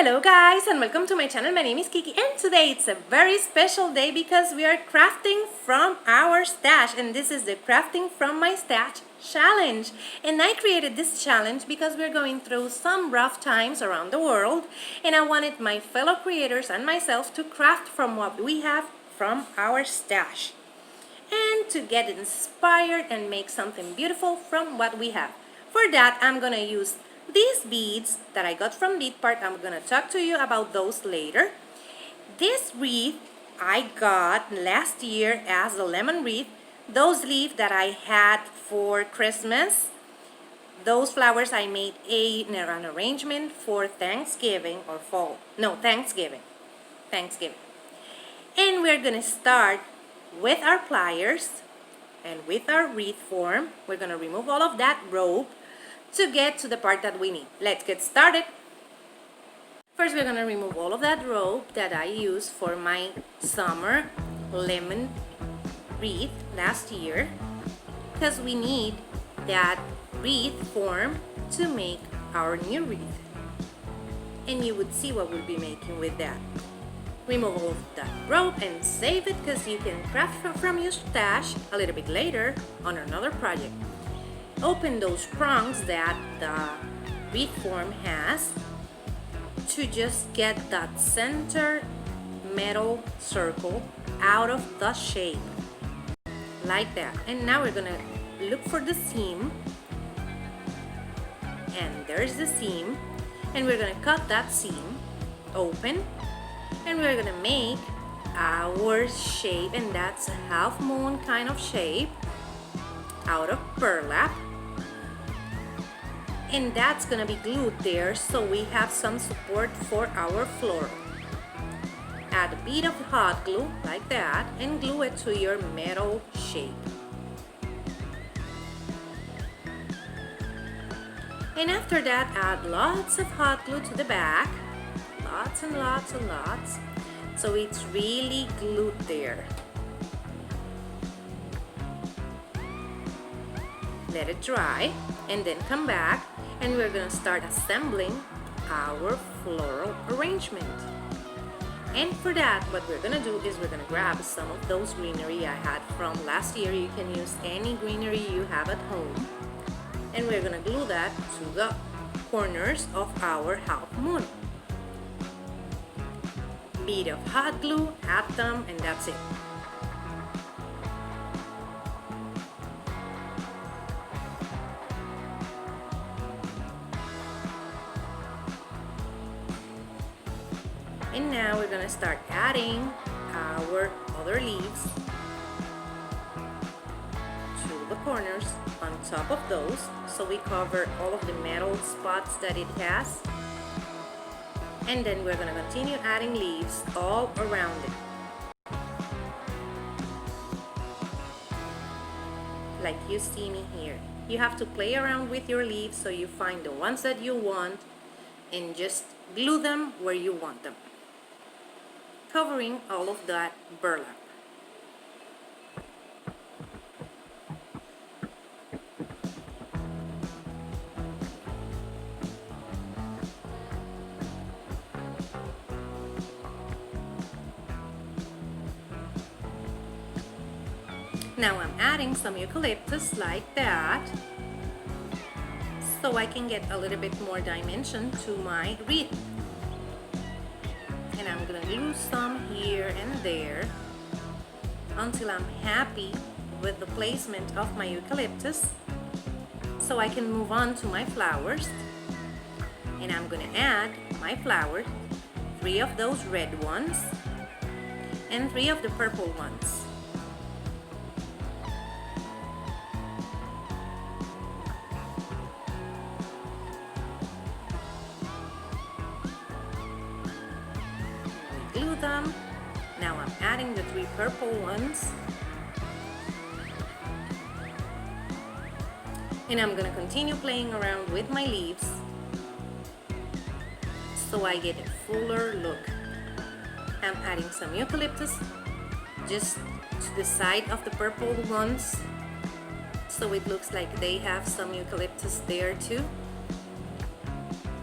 Hello guys and welcome to my channel. My name is Kiki and today it's a very special day because we are crafting from our stash, and this is the crafting from my stash challenge. And I created this challenge because we're going through some rough times around the world, and I wanted my fellow creators and myself to craft from what we have from our stash and to get inspired and make something beautiful from what we have. For that, I'm gonna use these beads that I got from BeadPark. I'm gonna talk to you about those later. This wreath I got last year as a lemon wreath. Those leaves that I had for Christmas, those flowers I made an arrangement for Thanksgiving or fall. No, Thanksgiving. And we're gonna start with our pliers and with our wreath form. We're gonna remove all of that rope to get to the part that we need. Let's get started. First, we're gonna remove all of that rope that I used for my summer lemon wreath last year, because we need that wreath form to make our new wreath. And you would see what we'll be making with that. Remove all of that rope and save it, because you can craft from your stash a little bit later on another project. Open those prongs that the wreath form has to just get that center metal circle out of the shape, like that. And now we're gonna look for the seam, and there's the seam, and we're gonna cut that seam open, and we're gonna make our shape, and that's a half moon kind of shape out of burlap. And that's gonna be glued there, so we have some support for our floral. Add a bit of hot glue like that and glue it to your metal shape. And after that, add lots of hot glue to the back, lots and lots and lots, so it's really glued there. Let it dry and then come back, and we're gonna start assembling our floral arrangement. And for that, what we're gonna do is we're gonna grab some of those greenery I had from last year. You can use any greenery you have at home, and we're gonna glue that to the corners of our half moon. Bit of hot glue, add them, and that's it. And now we're gonna start adding our other leaves to the corners on top of those, so we cover all of the metal spots that it has. And then we're gonna continue adding leaves all around it, like you see me here. You have to play around with your leaves so you find the ones that you want and just glue them where you want them, covering all of that burlap. Now I'm adding some eucalyptus like that, so I can get a little bit more dimension to my wreath. And I'm gonna glue some here and there until I'm happy with the placement of my eucalyptus, so I can move on to my flowers. And I'm gonna add my flowers, 3 of those red ones and 3 of the purple ones. Glue them. Now I'm adding the 3 purple ones, and I'm gonna continue playing around with my leaves so I get a fuller look. I'm adding some eucalyptus just to the side of the purple ones, so it looks like they have some eucalyptus there too.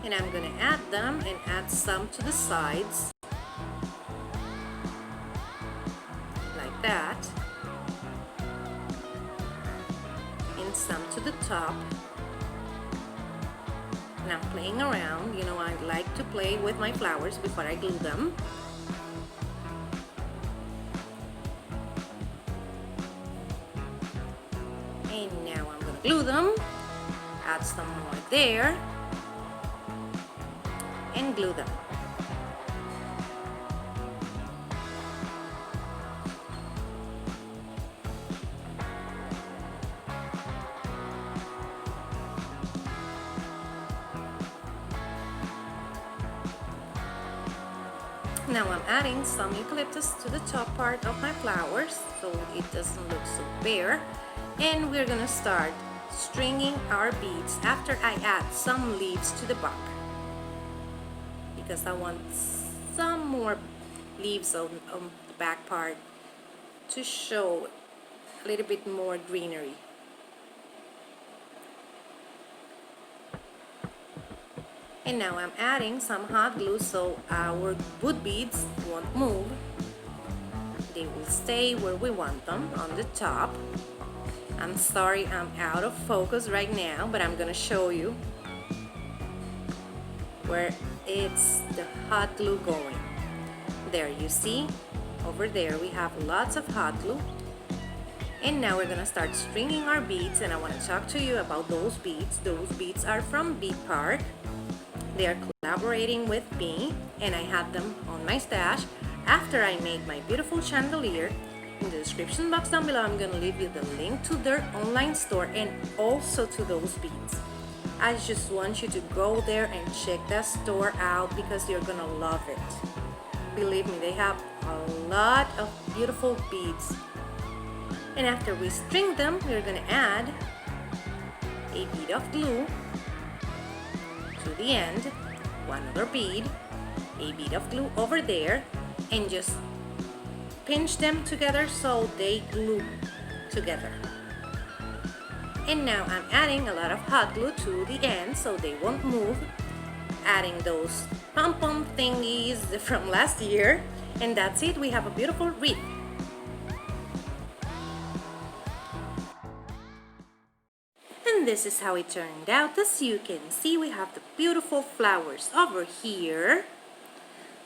And I'm gonna add them and add some to the sides like that, and some to the top. And I'm playing around, you know, I like to play with my flowers before I glue them. And now I'm gonna glue them, add some more there, and glue them. Now I'm adding some eucalyptus to the top part of my flowers so it doesn't look so bare. And we're gonna start stringing our beads after I add some leaves to the back, because I want some more leaves on the back part to show a little bit more greenery. And now I'm adding some hot glue so our wood beads won't move. They will stay where we want them, on the top. I'm sorry I'm out of focus right now, but I'm gonna show you where it's the hot glue going. There, you see? Over there we have lots of hot glue. And now we're gonna start stringing our beads, and I wanna talk to you about those beads. Those beads are from BeadPark. They are collaborating with me, and I had them on my stash after I made my beautiful chandelier. In the description box down below, I'm gonna leave you the link to their online store and also to those beads. I just want you to go there and check that store out because you're gonna love it. Believe me, they have a lot of beautiful beads. And after we string them, we're gonna add a bead of glue to the end, one other bead, a bead of glue over there, and just pinch them together so they glue together. And now I'm adding a lot of hot glue to the end so they won't move, adding those pom-pom thingies from last year, and that's it. We have a beautiful wreath. And this is how it turned out. As you can see, we have the beautiful flowers over here,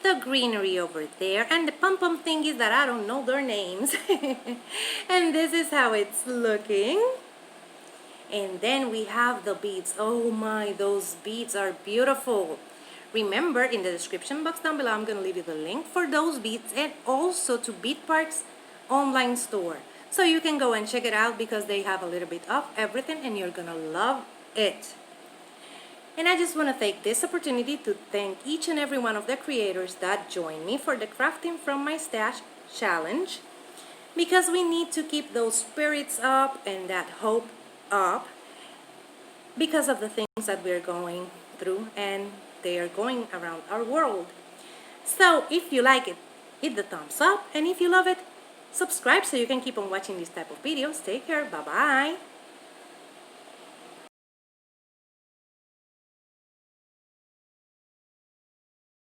the greenery over there, and the pom-pom thingies that I don't know their names. And this is how it's looking. And then we have the beads. Oh my, those beads are beautiful. Remember, in the description box down below, I'm going to leave you the link for those beads and also to BeadPark's online store. So you can go and check it out because they have a little bit of everything and you're going to love it. And I just want to take this opportunity to thank each and every one of the creators that joined me for the Crafting from My Stash challenge, because we need to keep those spirits up and that hope up because of the things that we're going through and they are going around our world. So if you like it, hit the thumbs up, and if you love it, subscribe so you can keep on watching this type of videos. Take care. Bye-bye.